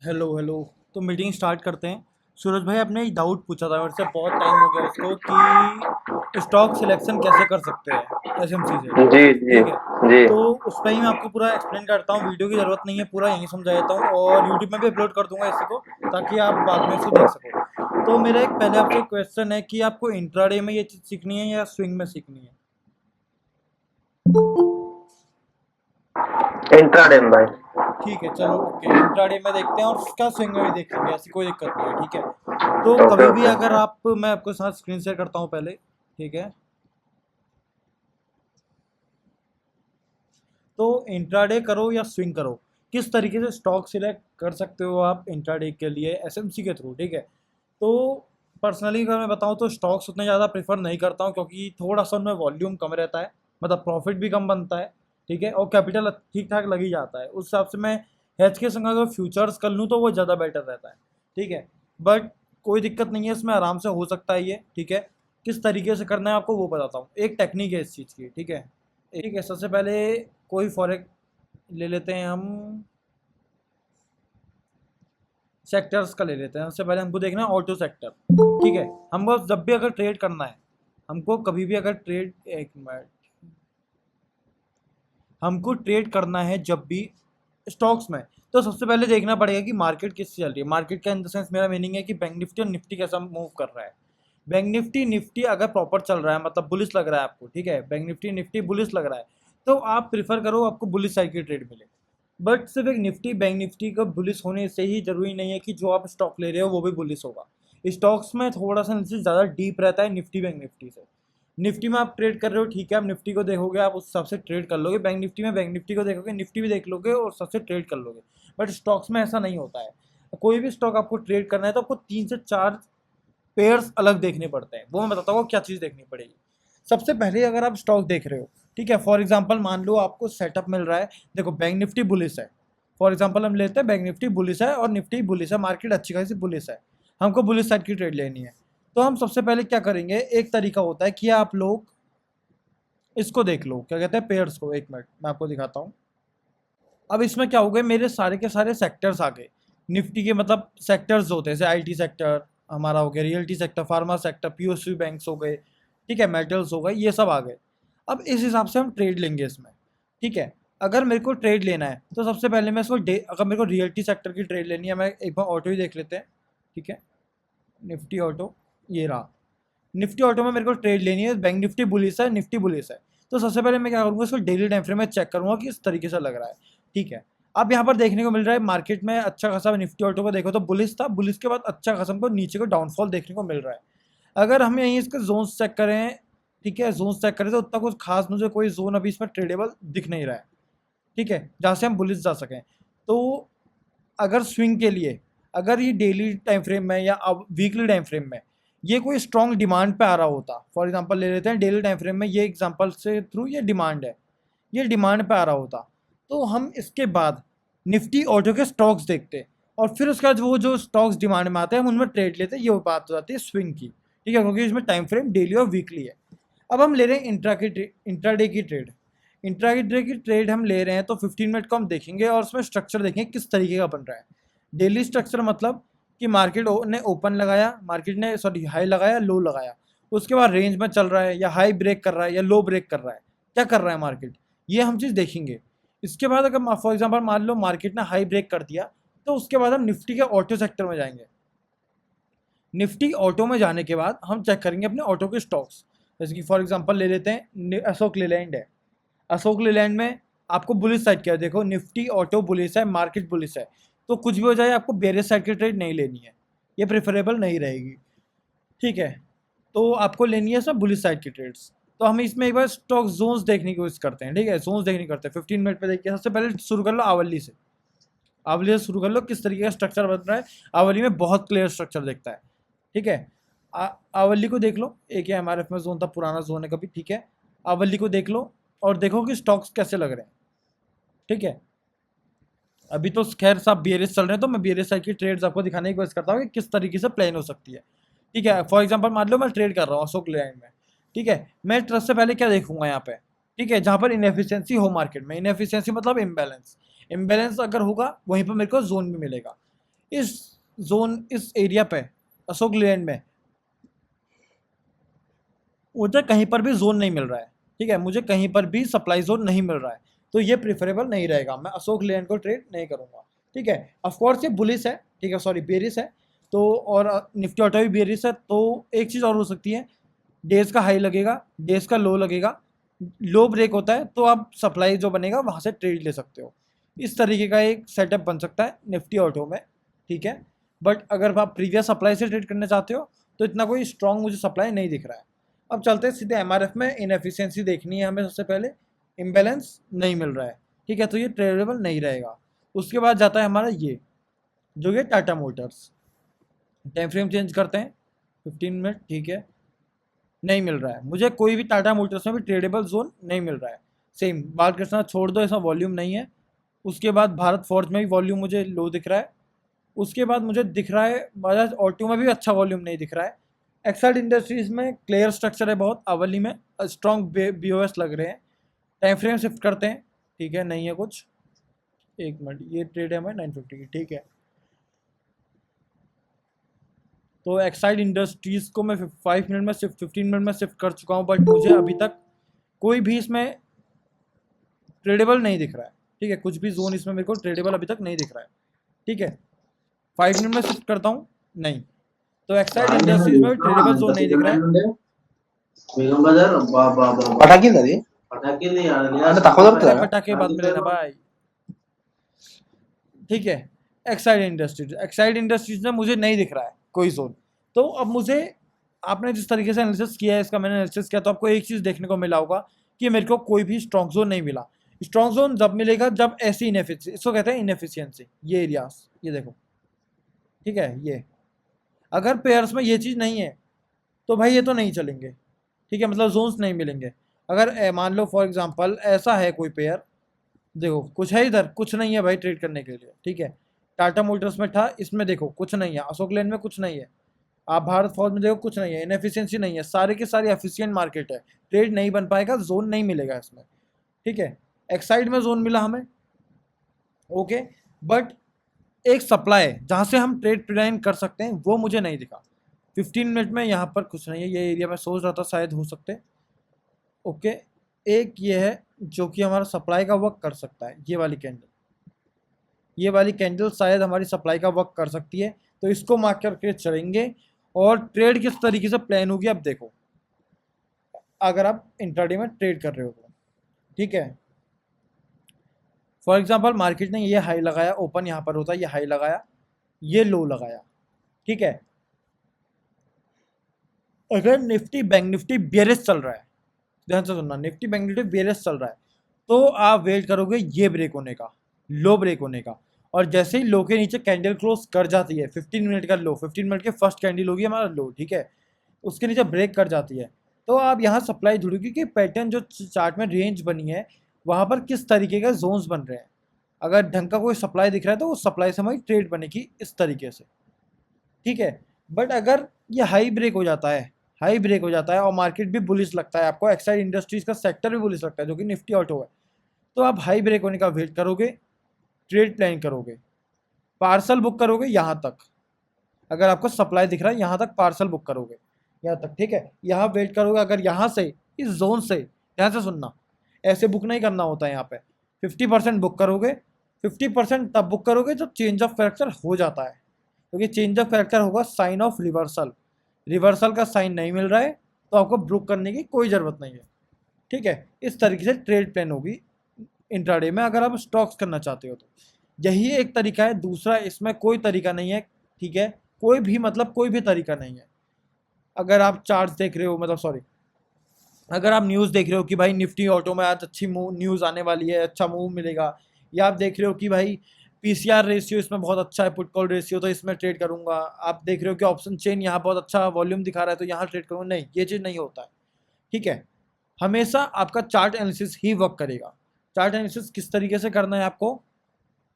Hello hello. तो meeting start करते हैं। सूरज भाई आपने एक डाउट पूछा था मेरे से, बहुत टाइम हो गया उसको, कि स्टॉक सिलेक्शन कैसे कर सकते हैं एसएमसी से। जी, जी, ठीक है। जी। तो उस पर ही मैं आपको पूरा एक्सप्लेन करता हूँ, वीडियो की ज़रूरत नहीं है, पूरा यहीं समझा देता हूँ और यूट्यूब में भी अपलोड कर दूंगा इसी को, ताकि आप बाद में इसको देख सको। तो मेरा एक पहले आपसे क्वेश्चन है कि आपको इंट्राडे में ये चीज़ सीखनी है या स्विंग में सीखनी है। इंट्राडे में भाई। ठीक है, चलो ओके, इंट्राडे में देखते हैं और उसका स्विंग में भी देखेंगे, ऐसी कोई दिक्कत नहीं है। ठीक है। तो ओके, कभी भी ओके। अगर आप, मैं आपके साथ स्क्रीन शेयर करता हूँ पहले। ठीक है। तो इंट्राडे करो या स्विंग करो, किस तरीके से स्टॉक सिलेक्ट कर सकते हो आप इंट्राडे के लिए एसएमसी के थ्रू। ठीक है। तो पर्सनली अगर मैं बताऊँ तो स्टॉक्स उतने ज़्यादा प्रेफर नहीं करता हूँ, क्योंकि थोड़ा सा उनमें वॉल्यूम कम रहता है, मतलब प्रॉफिट भी कम बनता है। ठीक है। और कैपिटल ठीक ठाक लग ही जाता है, उस हिसाब से मैं हेज के संग अगर फ्यूचर्स कर लूँ तो वो ज़्यादा बेटर रहता है। ठीक है। बट कोई दिक्कत नहीं है, इसमें आराम से हो सकता है ये। ठीक है। किस तरीके से करना है आपको वो बताता हूँ, एक टेक्निक है इस चीज़ की। ठीक है। ठीक है, सबसे पहले कोई फॉरेक ले लेते हैं हम, सेक्टर्स का ले लेते हैं। सबसे पहले हमको देखना है ऑटो सेक्टर। ठीक है। हमको जब भी अगर ट्रेड करना है, हमको कभी भी अगर ट्रेड, एक मिनट, हमको ट्रेड करना है जब भी स्टॉक्स में, तो सबसे पहले देखना पड़ेगा कि मार्केट किससे चल रही है। मार्केट का इन द सेंस मेरा मीनिंग है कि बैंक निफ्टी और निफ्टी कैसा मूव कर रहा है। बैंक निफ्टी निफ्टी अगर प्रॉपर चल रहा है, मतलब बुलिश लग रहा है आपको, ठीक है, बैंक निफ्टी निफ्टी बुलिश लग रहा है, तो आप प्रिफर करो आपको बुलिश साइड की ट्रेड मिले। बट सिर्फ एक निफ्टी बैंक निफ्टी का बुलिश होने से ही जरूरी नहीं है कि जो आप स्टॉक ले रहे हो वो भी बुलिश होगा। स्टॉक्स में थोड़ा सा नीचे ज़्यादा डीप रहता है निफ्टी बैंक निफ्टी से। निफ्टी में आप ट्रेड कर रहे हो, ठीक है, आप निफ्टी को देखोगे, आप उस हिसाब से ट्रेड कर लोगे। बैंक निफ्टी में बैंक निफ्टी को देखोगे, निफ्टी भी देख लोगे और सबसे ट्रेड कर लोगे। बट स्टॉक्स में ऐसा नहीं होता है। कोई भी स्टॉक आपको ट्रेड करना है तो आपको 3 से 4 पेयर्स अलग देखने पड़ते हैं। वो मैं बताता हूँ क्या चीज़ देखनी पड़ेगी। सबसे पहले अगर आप स्टॉक देख रहे हो, ठीक है, फॉर एग्जांपल मान लो आपको सेटअप मिल रहा है, देखो बैंक निफ्टी बुलिस है। फॉर एग्जांपल हम लेते हैं बैंक निफ्टी बुलिस है और निफ्टी बुलिस है, मार्केट अच्छी खासी बुलिस है, हमको बुलिस साइड की ट्रेड लेनी है। तो हम सबसे पहले क्या करेंगे, एक तरीका होता है कि आप लोग इसको देख लो, क्या कहते हैं, पेयर्स को। एक मिनट मैं आपको दिखाता हूँ। अब इसमें क्या हो गए, मेरे सारे के सारे सेक्टर्स आ गए निफ्टी के, मतलब सेक्टर्स होते हैं जैसे आईटी सेक्टर हमारा हो गया, realty sector, pharma sector, PSU banks हो गए, ठीक है, मेटल्स हो गए, ये सब आ गए। अब इस हिसाब से हम ट्रेड लेंगे इसमें। ठीक है। अगर मेरे को ट्रेड लेना है तो सबसे पहले मैं इसको अगर मेरे को रियल्टी सेक्टर की ट्रेड लेनी है, मैं एक बार ऑटो ही देख लेते हैं। ठीक है। निफ्टी ऑटो, ये रहा। निफ्टी ऑटो में मेरे को ट्रेड लेनी है, बैंक निफ्टी बुलिस है, निफ्टी बुलिस है। तो सबसे पहले मैं क्या करूँगा, इसको डेली टाइम फ्रेम में चेक करूँगा कि इस तरीके से लग रहा है। ठीक है। अब यहाँ पर देखने को मिल रहा है मार्केट में अच्छा खासा, निफ्टी ऑटो को देखो तो बुलिस था, बुलिस के बाद अच्छा खासा हमको नीचे को डाउनफॉल देखने को मिल रहा है। अगर हम यहीं इसके जोन चेक करें, ठीक है, जोन चेक करें तो उतना कुछ खास मुझे कोई जोन अभी इसमें ट्रेडेबल दिख नहीं रहा है। ठीक है, जहाँ से हम बुलिस जा सकें। तो अगर स्विंग के लिए, अगर ये डेली टाइम फ्रेम में या अब वीकली टाइम फ्रेम में ये कोई स्ट्रॉन्ग डिमांड पे आ रहा होता, फॉर एग्जांपल ले लेते हैं डेली टाइम फ्रेम में, ये एग्जांपल से थ्रू ये डिमांड है, ये डिमांड पे आ रहा होता, तो हम इसके बाद निफ्टी ऑटो के स्टॉक्स देखते और फिर उसके बाद वो जो स्टॉक्स डिमांड में आते हैं हम उनमें ट्रेड लेते हैं। ये बात हो जाती है स्विंग की। ठीक है, क्योंकि इसमें टाइम फ्रेम डेली और वीकली है। अब हम ले रहे हैं इंट्राडे की ट्रेड। इंट्राडे की ट्रेड हम ले रहे हैं तो 15 मिनट को हम देखेंगे और उसमें स्ट्रक्चर देखेंगे किस तरीके का बन रहा है। डेली स्ट्रक्चर मतलब कि मार्केट ने ओपन लगाया, मार्केट ने सॉरी हाई लगाया, लो लगाया, उसके बाद रेंज में चल रहा है या हाई ब्रेक कर रहा है या लो ब्रेक कर रहा है, क्या कर रहा है मार्केट, ये हम चीज़ देखेंगे। इसके बाद अगर फॉर एग्जांपल मान लो मार्केट ने हाई ब्रेक कर दिया, तो उसके बाद हम निफ्टी के ऑटो सेक्टर में जाएंगे। निफ्टी ऑटो में जाने के बाद हम चेक करेंगे अपने ऑटो के स्टॉक्स। जैसे कि फॉर एग्जांपल ले लेते हैं अशोक लेलैंड है। अशोक लेलैंड में आपको बुलिस साइड क्या है, देखो निफ्टी ऑटो बुलिस है, मार्केट बुलिस है, तो कुछ भी हो जाए आपको बेरियस साइड की ट्रेड नहीं लेनी है, ये प्रेफरेबल नहीं रहेगी। ठीक है। तो आपको लेनी है सब बुलिस साइड की ट्रेड्स। तो हम इसमें एक बार स्टॉक जोन्स देखने की कोशिश करते हैं। ठीक है, जोन्स देखने करते हैं 15 मिनट पे देखिए। सबसे पहले शुरू कर लो आवली से। आवली से शुरू कर लो, किस तरीके का स्ट्रक्चर बन रहा है। आवली में बहुत क्लियर स्ट्रक्चर दिखता है। ठीक है। आवली को देख लो, एक है हमारे में जोन था, पुराना जोन है कभी। ठीक है। आवली को देख लो और देखो कि स्टॉक्स कैसे लग रहे हैं। ठीक है। अभी तो खैर सब बीएरएस चल रहे हैं, तो मैं बीएरएस साइड की ट्रेड्स आपको दिखाने की कोशिश करता हूँ कि किस तरीके से प्लान हो सकती है। ठीक है, फॉर एग्जांपल मान लो मैं ट्रेड कर रहा हूँ अशोक लैंड में। ठीक है। मैं ट्रस्ट से पहले क्या देखूंगा यहाँ पे, ठीक है, जहाँ पर इनएफिशिएंसी हो मार्केट में, इनएफिशिएंसी मतलब इम्बैलेंस, इम्बैलेंस अगर होगा वहीं पर मेरे को जोन भी मिलेगा। इस जोन, इस एरिया पे, अशोक लेलैंड में मुझे कहीं पर भी जोन नहीं मिल रहा है, ठीक है, मुझे कहीं पर भी सप्लाई जोन नहीं मिल रहा है, तो ये प्रिफरेबल नहीं रहेगा, मैं अशोक लेलैंड को ट्रेड नहीं करूँगा, ठीक है। ऑफकोर्स ये बुलिस है, ठीक है, सॉरी बेरिस है, तो और निफ्टी ऑटो भी बेरिस है, तो एक चीज़ और हो सकती है, डेज का हाई लगेगा, डेज का लो लगेगा, लो ब्रेक होता है तो आप सप्लाई जो बनेगा वहाँ से ट्रेड ले सकते हो, इस तरीके का एक सेटअप बन सकता है निफ्टी ऑटो में, ठीक है। बट अगर आप प्रीवियस सप्लाई से ट्रेड करना चाहते हो तो इतना कोई स्ट्रॉन्ग मुझे सप्लाई नहीं दिख रहा है। अब चलते हैं सीधे एमआरएफ में, इनएफिशिएंसी देखनी है हमें सबसे पहले, इम्बैलेंस नहीं मिल रहा है, ठीक है, तो ये ट्रेडेबल नहीं रहेगा। उसके बाद जाता है हमारा ये, जो कि Tata Motors, time frame change करते हैं 15 मिनट, ठीक है, नहीं मिल रहा है मुझे कोई भी टाटा मोटर्स में भी ट्रेडेबल जोन नहीं मिल रहा है। सेम बालकृष्णा छोड़ दो, ऐसा वॉल्यूम नहीं है। उसके बाद भारत फोर्ज में भी वॉल्यूम मुझे लो दिख रहा है। उसके बाद मुझे दिख रहा है बजाज ऑटो में भी अच्छा वॉल्यूम नहीं दिख रहा है। एक्साइड इंडस्ट्रीज में क्लियर स्ट्रक्चर है बहुत, अवली में स्ट्रॉन्ग बीओएस लग रहे हैं। टाइम फ्रेम शिफ्ट करते हैं, ठीक है, नहीं है कुछ, एक मिनट, ये ट्रेड है हमारे 950 की, ठीक है। तो एक्साइड इंडस्ट्रीज़ को मैं 5 मिनट में शिफ्ट, 15 मिनट में शिफ्ट कर चुका हूँ, बट मुझे अभी तक कोई भी इसमें ट्रेडेबल नहीं दिख रहा है, ठीक है, कुछ भी जोन इसमें मेरे को ट्रेडेबल अभी तक नहीं दिख रहा है, ठीक है। 5 मिनट में शिफ्ट करता हूँ, नहीं, तो एक्साइड इंडस्ट्रीज में भी ट्रेडेबल जोन नहीं दिख रहा है। పటాకింది అంటే తక్కువ अरे దొరుకుతుందా पटाखे बाद में लेना भाई, ठीक है। एक्साइड इंडस्ट्रीज में मुझे नहीं दिख रहा है कोई जोन। तो अब मुझे, आपने जिस तरीके से एनालिसिस किया है इसका, मैंने एनालिसिस किया, तो आपको एक चीज़ देखने को मिला होगा कि मेरे को कोई भी स्ट्रॉन्ग जोन नहीं मिला। स्ट्रॉन्ग जोन जब मिलेगा जब ऐसी इनएफिशिएंसी, इसको कहते हैं इनएफिशिएंसी, ये एरियाज, ये देखो, ठीक है, ये अगर पेयर्स में ये चीज़ नहीं है तो भाई ये तो नहीं चलेंगे, ठीक है, मतलब जोन्स नहीं मिलेंगे। अगर मान लो फॉर एग्जांपल ऐसा है कोई पेयर, देखो कुछ है इधर, कुछ नहीं है भाई ट्रेड करने के लिए, ठीक है। टाटा मोटर्स में था, इसमें देखो कुछ नहीं है, अशोक लेन में कुछ नहीं है, आप भारत फॉर्ज में देखो कुछ नहीं है, इनएफिशिएंसी नहीं है, सारे के सारे एफिशिएंट मार्केट है, ट्रेड नहीं बन पाएगा, जोन नहीं मिलेगा इसमें, ठीक है। एक्साइड में जोन मिला हमें, ओके, बट एक सप्लाई जहाँ से हम ट्रेड प्लान कर सकते हैं वो मुझे नहीं दिखा। 15 मिनट में यहाँ पर कुछ नहीं है, ये एरिया मैं सोच रहा था शायद हो सकते, ओके। एक ये है जो कि हमारा सप्लाई का वर्क कर सकता है, ये वाली कैंडल, ये वाली कैंडल शायद हमारी सप्लाई का वर्क कर सकती है, तो इसको मार्क करके चलेंगे। और ट्रेड किस तरीके से प्लान होगी अब देखो, अगर आप इंट्राडे में ट्रेड कर रहे हो तो, ठीक है, फॉर एग्जांपल मार्केट ने ये हाई लगाया, ओपन यहाँ पर होता है, ये हाई लगाया, ये लो लगाया, ठीक है। अगर निफ्टी बैंक निफ्टी बेरिश चल रहा है, ध्यान से सुनना, निफ्टी बैंक निफ्टी बेरिश चल रहा है, तो आप वेट करोगे ये ब्रेक होने का, लो ब्रेक होने का, और जैसे ही लो के नीचे कैंडल क्लोज कर जाती है, 15 मिनट का लो, 15 मिनट के फर्स्ट कैंडल होगी हमारा लो, ठीक है, उसके नीचे ब्रेक कर जाती है, तो आप यहाँ सप्लाई ढूंढोगे कि पैटर्न जो चार्ट में रेंज बनी है वहाँ पर किस तरीके का जोन्स बन रहे हैं। अगर ढंग का कोई सप्लाई दिख रहा है तो उस सप्लाई से हमारी ट्रेड बनेगी इस तरीके से, ठीक है। बट अगर ये हाई ब्रेक हो जाता है, हाई ब्रेक हो जाता है और मार्केट भी बुलिश लगता है आपको, एक्साइड इंडस्ट्रीज का सेक्टर भी बुलिश लगता है जो कि निफ्टी ऑटो है, तो आप हाई ब्रेक होने का वेट करोगे, ट्रेड प्लान करोगे, पार्सल बुक करोगे यहाँ तक, अगर आपको सप्लाई दिख रहा है यहाँ तक पार्सल बुक करोगे, यहाँ तक, ठीक है, यहाँ वेट करोगे। अगर यहाँ से इस जोन से, ध्यान से सुनना, ऐसे बुक नहीं करना होता है यहाँ पे, 50% बुक करोगे, 50% तब बुक करोगे जब चेंज ऑफ कैरेक्टर हो जाता है, क्योंकि चेंज ऑफ कैरेक्टर होगा साइन ऑफ रिवर्सल, रिवर्सल का साइन नहीं मिल रहा है तो आपको बुक करने की कोई ज़रूरत नहीं है, ठीक है। इस तरीके से ट्रेड प्लान होगी इंट्राडे में अगर आप स्टॉक्स करना चाहते हो तो, यही एक तरीका है, दूसरा इसमें कोई तरीका नहीं है, ठीक है, कोई भी, मतलब कोई भी तरीका नहीं है। अगर आप चार्ट्स देख रहे हो, मतलब सॉरी, अगर आप न्यूज़ देख रहे हो कि भाई निफ्टी ऑटो में आज अच्छी न्यूज़ आने वाली है, अच्छा मूव मिलेगा, या आप देख रहे हो कि भाई पीसीआर रेशियो इसमें बहुत अच्छा है, पुट कॉल रेशियो, तो इसमें ट्रेड करूंगा, आप देख रहे हो कि ऑप्शन चेन यहाँ बहुत अच्छा वॉल्यूम दिखा रहा है तो यहाँ ट्रेड करूँगा, नहीं, ये चीज़ नहीं होता है, ठीक है। हमेशा आपका चार्ट एनालिसिस ही वर्क करेगा। चार्ट एनालिसिस किस तरीके से करना है आपको,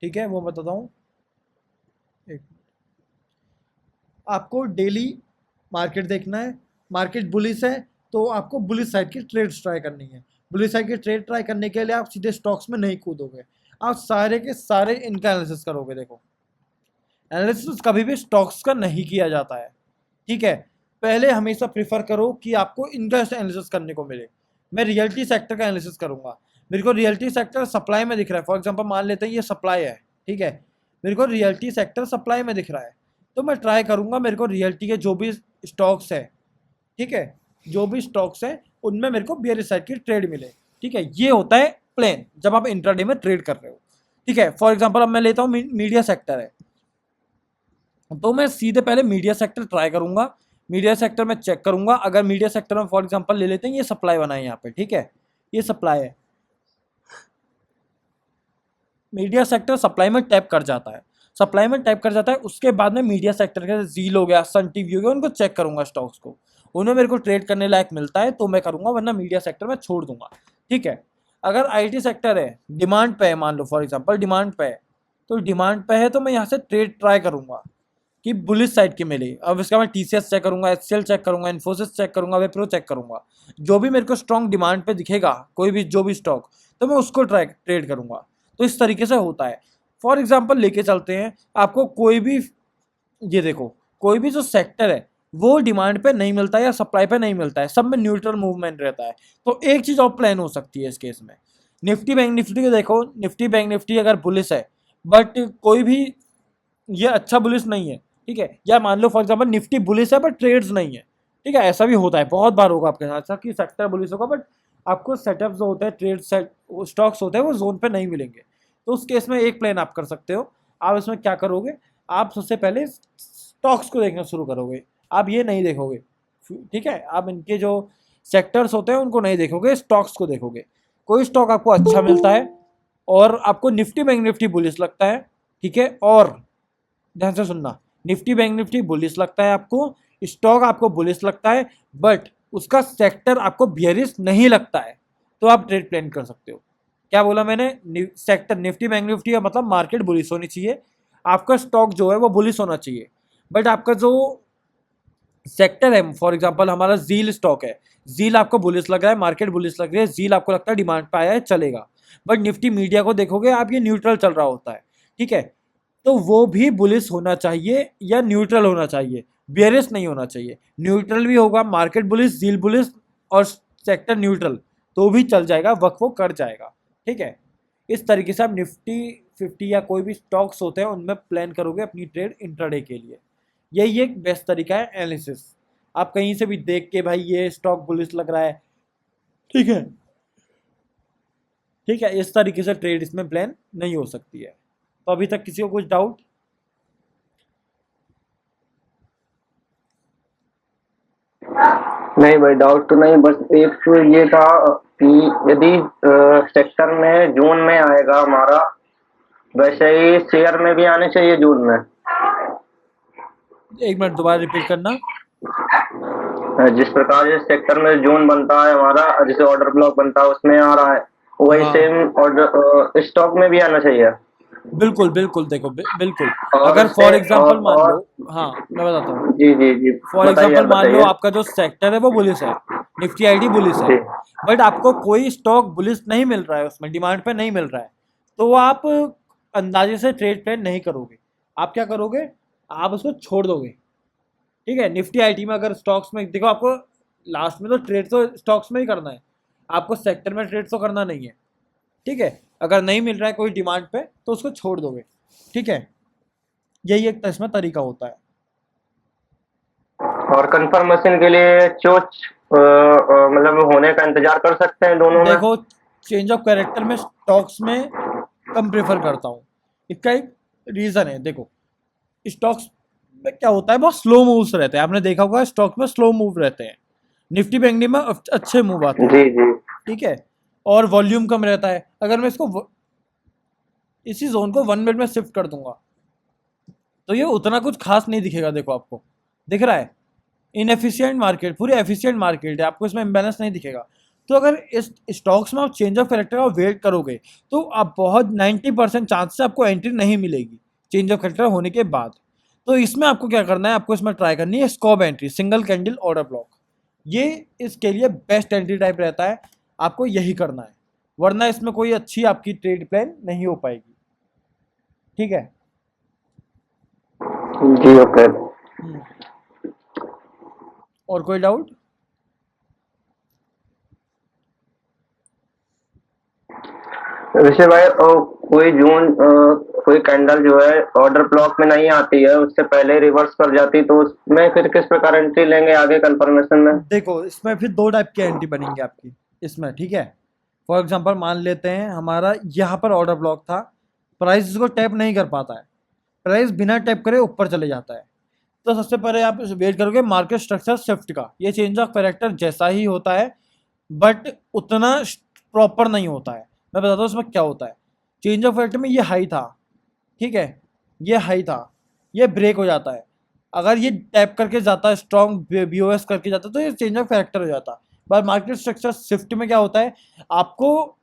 ठीक है, वो बताता हूँ। एक, आपको डेली मार्केट देखना है, मार्केट बुलिश है तो आपको बुलिश साइड की ट्रेड्स ट्राई करनी है। बुलिश साइड की ट्रेड ट्राई करने के लिए आप सीधे स्टॉक्स में नहीं कूदोगे, आप सारे के सारे इनका एनालिसिस करोगे। देखो एनालिसिस कभी भी स्टॉक्स का नहीं किया जाता है, ठीक है। पहले हमेशा प्रेफर करो कि आपको इनका एनालिसिस करने को मिले। मैं रियलिटी सेक्टर का एनालिसिस करूंगा, मेरे को रियलिटी सेक्टर सप्लाई में दिख रहा है, फॉर एग्जांपल मान लेते हैं ये सप्लाई है, ठीक है, मेरे को रियलिटी सेक्टर सप्लाई में दिख रहा है, तो मैं ट्राई करूंगा मेरे को रियलिटी के जो भी स्टॉक्स है, ठीक है, जो भी स्टॉक्स है उनमें मेरे को बियरिश साइड की ट्रेड मिले, ठीक है। ये होता है प्लान जब आप इंट्राडे में ट्रेड कर रहे हो, ठीक है। फॉर एग्जांपल अब मैं लेता हूँ मीडिया सेक्टर है, तो मैं सीधे पहले मीडिया सेक्टर ट्राई करूंगा, मीडिया सेक्टर में चेक करूंगा। अगर मीडिया सेक्टर में फॉर एग्जांपल ले लेते हैं ये सप्लाई बना है यहाँ पे, ठीक है, ये सप्लाई है, मीडिया सेक्टर सप्लाई में टैप कर जाता है, सप्लाई में टैप कर जाता है, उसके बाद में मीडिया सेक्टर का जील हो गया, सन टीवी हो गया, उनको चेक करूंगा स्टॉक्स को, उनमें मेरे को ट्रेड करने लायक मिलता है तो मैं करूंगा, वरना मीडिया सेक्टर में छोड़ दूंगा, ठीक है। अगर आईटी सेक्टर है, डिमांड पे है, मान लो फॉर एग्जांपल डिमांड पे है, तो डिमांड पे है तो मैं यहाँ से ट्रेड ट्राई करूंगा कि बुलिश साइड की मिली। अब इसका मैं टीसीएस चेक करूंगा, एचसीएल चेक करूंगा, इन्फोसिस चेक करूंगा, विप्रो चेक करूंगा, जो भी मेरे को स्ट्रॉन्ग डिमांड पे दिखेगा कोई भी जो भी स्टॉक, तो मैं उसको ट्रेड करूंगा। तो इस तरीके से होता है। फॉर एग्जांपल लेके चलते हैं, आपको कोई भी, ये देखो, कोई भी जो सेक्टर है वो डिमांड पे नहीं मिलता है या सप्लाई पे नहीं मिलता है, सब में न्यूट्रल मूवमेंट रहता है, तो एक चीज़ और प्लान हो सकती है इस केस में। निफ्टी बैंक निफ्टी को देखो, निफ्टी बैंक निफ्टी अगर बुलिश है बट कोई भी ये अच्छा बुलिश नहीं है, ठीक है, या मान लो फॉर एग्जांपल निफ्टी बुलिश है बट ट्रेड्स नहीं है, ठीक है, ऐसा भी होता है, बहुत बार होगा आपके साथ कि सेक्टर बुलिश होगा बट आपको सेटअप जो होता है, ट्रेड सेट स्टॉक्स होते हैं वो जोन पे नहीं मिलेंगे। तो उस केस में एक प्लान आप कर सकते हो। आप इसमें क्या करोगे, आप सबसे पहले स्टॉक्स को देखना शुरू करोगे, आप ये नहीं देखोगे, ठीक है, आप इनके जो सेक्टर्स होते हैं उनको नहीं देखोगे, स्टॉक्स को देखोगे। कोई स्टॉक आपको अच्छा मिलता है और आपको निफ्टी बैंक निफ्टी बुलिश लगता है, ठीक है, और ध्यान से सुनना, निफ्टी बैंक निफ्टी बुलिश लगता है आपको, स्टॉक आपको बुलिश लगता है बट उसका सेक्टर आपको बियरिश नहीं लगता है, तो आप ट्रेड प्लान कर सकते हो। क्या बोला मैंने, सेक्टर निफ्टी बैंक निफ्टी का मतलब मार्केट बुलिश होनी चाहिए, आपका स्टॉक जो है वो बुलिश होना चाहिए, बट आपका जो सेक्टर है, फॉर एग्जांपल हमारा जील स्टॉक है, जील आपको बुलिश लग रहा है, मार्केट बुलिश लग रही है, जील आपको लगता है डिमांड पे आया है चलेगा, बट निफ्टी मीडिया को देखोगे आप ये न्यूट्रल चल रहा होता है, ठीक है, तो वो भी बुलिश होना चाहिए या न्यूट्रल होना चाहिए, बियरिश नहीं होना चाहिए। न्यूट्रल भी होगा, मार्केट बुलिश, जील बुलिश और सेक्टर न्यूट्रल, तो भी चल जाएगा, वक्त वो कर जाएगा, ठीक है। इस तरीके से आप निफ्टी 50 या कोई भी स्टॉक्स होते हैं उनमें प्लान करोगे अपनी ट्रेड इंट्राडे के लिए। यही एक बेस्ट तरीका है एनालिसिस। आप कहीं से भी देख के भाई ये स्टॉक बुलिश लग रहा है, ठीक है, ठीक है, इस तरीके से ट्रेड इसमें प्लान नहीं हो सकती है। तो अभी तक किसी को कुछ डाउट? नहीं भाई, डाउट तो नहीं, बस एक तो ये था कि यदि सेक्टर में जून में आएगा हमारा, वैसे ही शेयर में भी आने चाहिए जून में। एक मिनट दोबारा रिपीट करना। जिस प्रकार इस सेक्टर में जून बनता है हमारा, जैसे ऑर्डर ब्लॉक बनता है उसमें आ रहा है, वही हाँ सेम ऑर्डर स्टॉक में भी आना चाहिए। बिल्कुल बिल्कुल, देखो बिल्कुल, और अगर से फॉर एग्जांपल मान और लो, हाँ मैं बताता हूँ, जी जी जी, फॉर बताइए, एग्जांपल आप मान लो बताइए। आपका जो सेक्टर है वो बुलिश है, निफ्टी आईडी बुलिश है, जी बट आपको कोई स्टॉक बुलिश नहीं मिल रहा है, उसमें डिमांड पे नहीं मिल रहा है, तो आप अंदाजे से ट्रेड प्लान नहीं करोगे। आप क्या करोगे, आप उसको छोड़ दोगे, ठीक है। निफ्टी आईटी में अगर स्टॉक्स में देखो, आपको लास्ट में तो ट्रेड तो स्टॉक्स में ही करना है, आपको सेक्टर में ट्रेड तो करना नहीं है, ठीक है। अगर नहीं मिल रहा है कोई डिमांड पे तो उसको छोड़ दोगे, ठीक है। यही एक इसमें तरीका होता है। और कंफर्मेशन के लिए चोच मतलब होने का इंतजार कर सकते हैं दोनों में। देखो, चेंज ऑफ कैरेक्टर में स्टॉक्स में कम प्रेफर करता हूँ, इसका एक रीज़न है। देखो, स्टॉक्स में क्या होता है, बहुत स्लो मूव्स रहते हैं, आपने देखा होगा स्टॉक में स्लो मूव रहते हैं, निफ्टी बैंक निफ्टी में अच्छे मूव आते हैं, जी जी ठीक है, और वॉल्यूम कम रहता है। अगर मैं इसको इसी जोन को 1 मिनट में शिफ्ट कर दूंगा तो ये उतना कुछ खास नहीं दिखेगा। देखो, आपको दिख रहा है इनएफिशिएंट मार्केट, पूरी एफिशिएंट मार्केट है, आपको इसमें इम्बैलेंस नहीं दिखेगा। तो अगर इस स्टॉक्स में आप चेंज ऑफ कैरेक्टर का वेट करोगे तो आप बहुत 90% चांस से आपको एंट्री नहीं मिलेगी चेंज ऑफ कैरेक्टर होने के बाद। तो इसमें आपको क्या करना है, आपको इसमें ट्राई करनी है स्कॉब entry, single candle order block, ये इसके लिए बेस्ट एंट्री टाइप रहता है, आपको यही करना है, वरना इसमें कोई अच्छी आपकी ट्रेड प्लान नहीं हो पाएगी, ठीक है। जी ओके। और कोई डाउट? वैसे भाई कोई कोई कैंडल जो है ऑर्डर ब्लॉक में नहीं आती है, उससे पहले रिवर्स कर जाती, तो उसमें फिर किस प्रकार एंट्री लेंगे आगे कंफर्मेशन में? देखो, इसमें फिर दो टाइप की एंट्री बनेंगी आपकी इसमें, ठीक है। फॉर एग्जांपल मान लेते हैं हमारा यहाँ पर ऑर्डर ब्लॉक था, प्राइस इसको टैप नहीं कर पाता है, प्राइस बिना टैप करे ऊपर चले जाता है, तो सबसे पहले आप वेट करोगे मार्केट स्ट्रक्चर शिफ्ट का। ये चेंज ऑफ कैरेक्टर जैसा ही होता है बट उतना प्रॉपर नहीं होता है। मैं बताता हूँ उसमें क्या होता है। चेंज ऑफ कैरेक्टर में ये हाई था, ठीक है, ये हाई था, ये ब्रेक हो जाता है। अगर ये टैप करके जाता है, स्ट्रॉन्ग बीओएस करके जाता है, तो ये चेंज ऑफ कैरेक्टर हो जाता है। बट मार्केट स्ट्रक्चर शिफ्ट में क्या होता है, आपको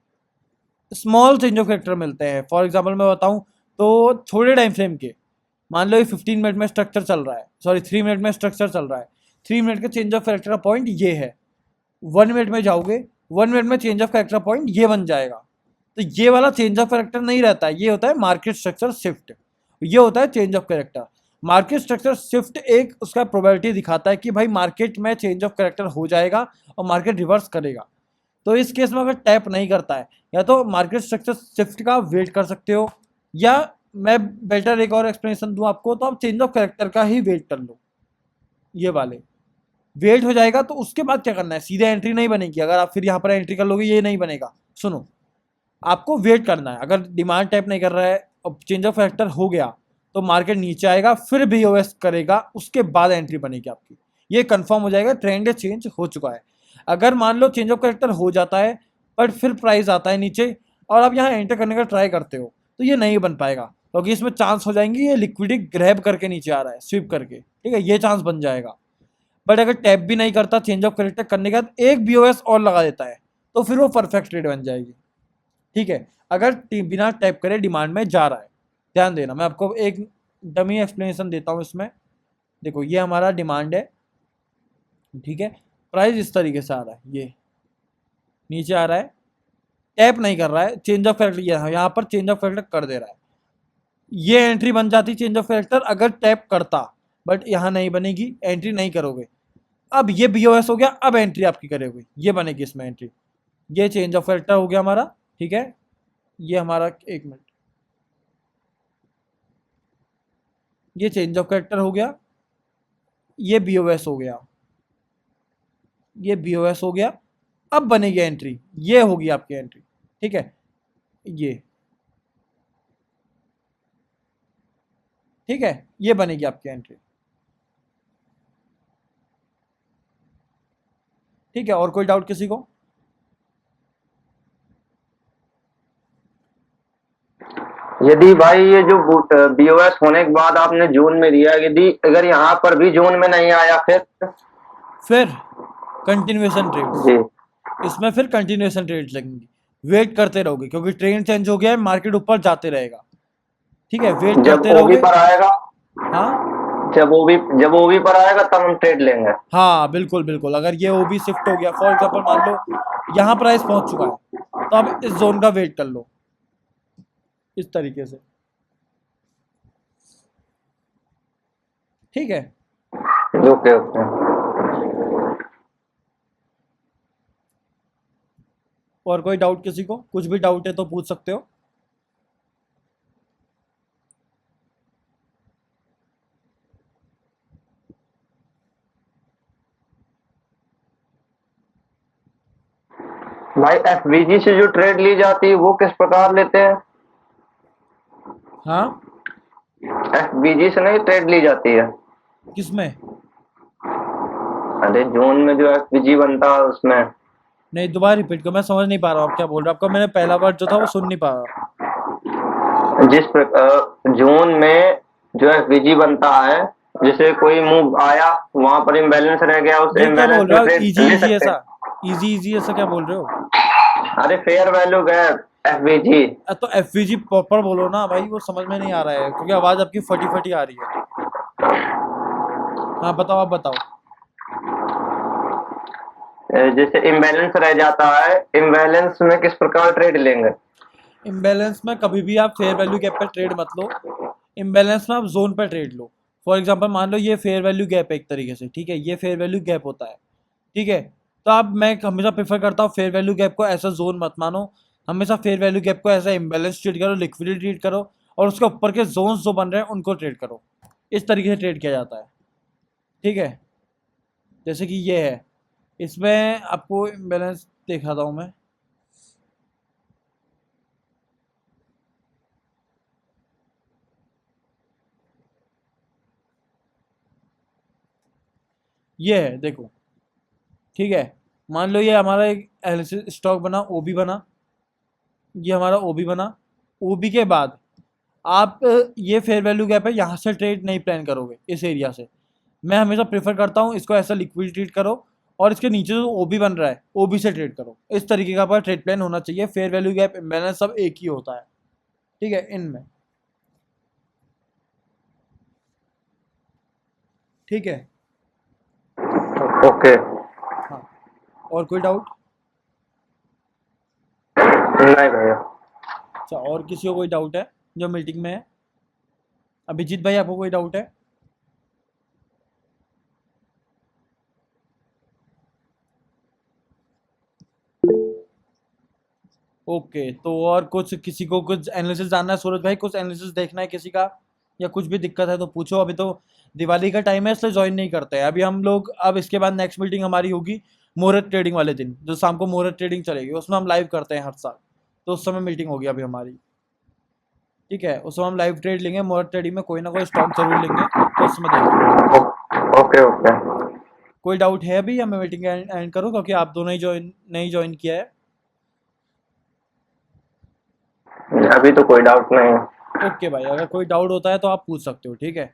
स्मॉल चेंज ऑफ कैरेक्टर मिलते हैं। फॉर एग्जांपल मैं बताऊं तो छोटे टाइम फ्रेम के, मान लो ये 15 मिनट में स्ट्रक्चर चल रहा है, सॉरी 3 मिनट में स्ट्रक्चर चल रहा है, 3 मिनट के चेंज ऑफ कैरेक्टर का पॉइंट ये है, 1 मिनट में जाओगे, 1 मिनट में चेंज ऑफ कैरेक्टर पॉइंट ये बन जाएगा। तो ये वाला चेंज ऑफ कैरेक्टर नहीं रहता है, ये होता है मार्केट स्ट्रक्चर शिफ्ट, ये होता है change of character. Market structure shift एक उसका प्रोबेबिलिटी दिखाता है कि भाई मार्केट में चेंज ऑफ कैरेक्टर हो जाएगा और मार्केट रिवर्स करेगा। तो इस केस में अगर टैप नहीं करता है, या तो मार्केट स्ट्रक्चर शिफ्ट का वेट कर सकते हो, या मैं बेटर एक और एक्सप्लेनेशन दूं आपको, तो आप चेंज ऑफ कैरेक्टर का ही वेट कर लो। ये वाले वेट हो जाएगा तो उसके बाद क्या करना है, सीधे एंट्री नहीं बनेगी। अगर आप फिर यहाँ पर एंट्री कर लोगे ये नहीं बनेगा। सुनो, आपको वेट करना है। अगर डिमांड टैप नहीं कर रहा है और चेंज ऑफ कैरेक्टर हो गया तो मार्केट नीचे आएगा, फिर बीओएस करेगा, उसके बाद एंट्री बनेगी आपकी। ये कंफर्म हो जाएगा ट्रेंड चेंज हो चुका है। अगर मान लो चेंज ऑफ कैरेक्टर हो जाता है बट फिर प्राइस आता है नीचे और आप यहाँ एंटर करने का ट्राई करते हो, तो ये नहीं बन पाएगा, क्योंकि इसमें चांस हो जाएंगे ये लिक्विडिटी ग्रैब करके नीचे आ रहा है, स्विप करके, ठीक है, ये चांस बन जाएगा। बट अगर टैप भी नहीं करता, चेंज ऑफ कैरेक्टर करने के बाद एक बीओएस और लगा देता है, तो फिर वो परफेक्ट ट्रेड बन जाएगी, ठीक है। अगर बिना टैप करे डिमांड में जा रहा है, ध्यान देना, मैं आपको एक डमी एक्सप्लेनेशन देता हूँ इसमें। देखो ये हमारा डिमांड है, ठीक है, प्राइस इस तरीके से आ रहा है, ये नीचे आ रहा है, टैप नहीं कर रहा है, चेंज ऑफ कैरेक्टर यहाँ पर चेंज ऑफ कैरेक्टर कर दे रहा है, ये एंट्री बन जाती चेंज ऑफ कैरेक्टर अगर टैप करता। बट यहाँ नहीं बनेगी, एंट्री नहीं करोगे। अब ये बीओएस हो गया, अब एंट्री आपकी करोगे, ये बनेगी इसमें एंट्री। ये चेंज ऑफ कैरेक्टर हो गया हमारा, ठीक है, ये हमारा, एक मिनट, ये चेंज ऑफ कैरेक्टर हो गया, ये बीओएस हो गया, ये बीओएस हो गया, अब बनेगी एंट्री, ये होगी आपकी एंट्री, ठीक है, ये, ठीक है, ये बनेगी आपकी एंट्री, ठीक है। और कोई डाउट किसी को? यदि भाई ये जो बीओएस होने के बाद आपने जून में दिया, यदि अगर यहाँ पर भी जून में नहीं आया फिर कंटिन्यूएशन ट्रेड्स, जी, इसमें फिर कंटिन्यूएशन ट्रेड्स लगेंगी, वेट करते रहोगे, क्योंकि ट्रेंड चेंज हो गया है, मार्केट ऊपर जाते रहेगा, ठीक है, वेट जब करते ओबी रहोगे। पर आएगा, हाँ जब ओबी पर आएगा तब हम ट्रेड लेंगे। हाँ, बिल्कुल बिल्कुल। अगर ये ओबी शिफ्ट हो गया, फॉर एग्जांपल मान लो यहाँ प्राइस पहुंच चुका है, तो अब इस जोन का वेट कर लो इस तरीके से, ठीक है। Okay okay. और कोई डाउट किसी को? कुछ भी डाउट है तो पूछ सकते हो। भाई एफवीजी से जो ट्रेड ली जाती है वो किस प्रकार लेते हैं? हाँ, एफवीजी से नहीं ट्रेड ली जाती है? किसमें? अरे जून में जो एफवीजी बनता है उसमें। नहीं, दोबारा रिपीट करो, मैं समझ नहीं पा रहा हूँ आप क्या बोल रहे हो। आपका मैंने पहला वर्ड जो था वो सुन नहीं पा रहा। जिस प्रकार जून में जो एफवीजी बनता है, जैसे कोई मूव आया वहां पर इम्बैलेंस रह गया, उस ये क्या बोल इम्बैलेंस रहे में हो? ट्रेड इजी ले इजी सकते ऐसा, हैं। इजी ऐसा क्या बोल रहे हो? अरे फेयर वैल्यू गया एफवीजी। तो एफवीजी प्रॉपर बोलो ना भाई, वो समझ में नहीं आ रहा है क्योंकि आवाज आपकी फटी फटी आ रही है। हाँ बताओ, आप बताओ। जैसे इम्बैलेंस रह जाता है, इम्बैलेंस में किस प्रकार ट्रेड लेंगे? इम्बैलेंस में कभी भी आप फेयर वैल्यू गैप पर ट्रेड मत लो, इम्बैलेंस में आप जोन पर ट्रेड लो। फॉर एग्जांपल मान लो ये फेयर वैल्यू गैप है एक तरीके से, ठीक है, ये फेयर वैल्यू गैप होता है, ठीक है। तो अब मैं हमेशा प्रेफर करता हूँ फेयर वैल्यू गैप को ऐसा जोन मत मानो, हमेशा फेयर वैल्यू गैप को ऐसा इम्बेलेंस ट्रेड करो, लिक्विडिटी ट्रेड करो, और उसके ऊपर के जोन्स जो बन रहे हैं उनको ट्रेड करो। इस तरीके से ट्रेड किया जाता है, ठीक है। जैसे कि ये है, इसमें आपको इम्बेलेंस दिखाता हूँ मैं। ये है देखो, ठीक है। मान लो ये हमारा एक एनालिसिस स्टॉक बना, ओबी बना, ये हमारा ओबी बना। ओबी के बाद आप ये फेयर वैल्यू गैप है, यहाँ से ट्रेड नहीं प्लान करोगे इस एरिया से। मैं हमेशा प्रेफर करता हूँ इसको ऐसा लिक्विड ट्रेड करो, और इसके नीचे जो ओबी बन रहा है ओबी से ट्रेड करो। इस तरीके का पर ट्रेड प्लान होना चाहिए। फेयर वैल्यू गैप इम्बैलेंस सब एक ही होता है, ठीक है, इनमें, ठीक है। ओके। हाँ, और कोई डाउट? नहीं भैया। अच्छा, और किसी को कोई डाउट है जो मीटिंग में है? अभिजीत भाई आपको कोई डाउट है? ओके, तो और कुछ किसी को कुछ एनालिसिस जानना है? सूरज भाई कुछ एनालिसिस देखना है किसी का, या कुछ भी दिक्कत है तो पूछो। अभी तो दिवाली का टाइम है इसलिए ज्वाइन नहीं करते हैं अभी हम लोग। अब इसके बाद नेक्स्ट मीटिंग हमारी होगी मुहूर्त ट्रेडिंग वाले दिन, जो शाम को मुहूर्त ट्रेडिंग चलेगी, उसमें हम लाइव करते हैं हर साल, तो उस समय मीटिंग होगी अभी हमारी, ठीक है। उस समय हम लाइव ट्रेड लेंगे, मुहूर्त ट्रेडिंग में कोई ना कोई स्टॉक जरूर लेंगे, तो उसमें देखेंगे। Okay okay. कोई डाउट है अभी, या मैं मीटिंग एंड करूँ, क्योंकि आप दोनों ही ज्वाइन किया है। अभी तो कोई डाउट नहीं है। ओके भाई, अगर कोई डाउट होता है तो आप पूछ सकते हो, ठीक है।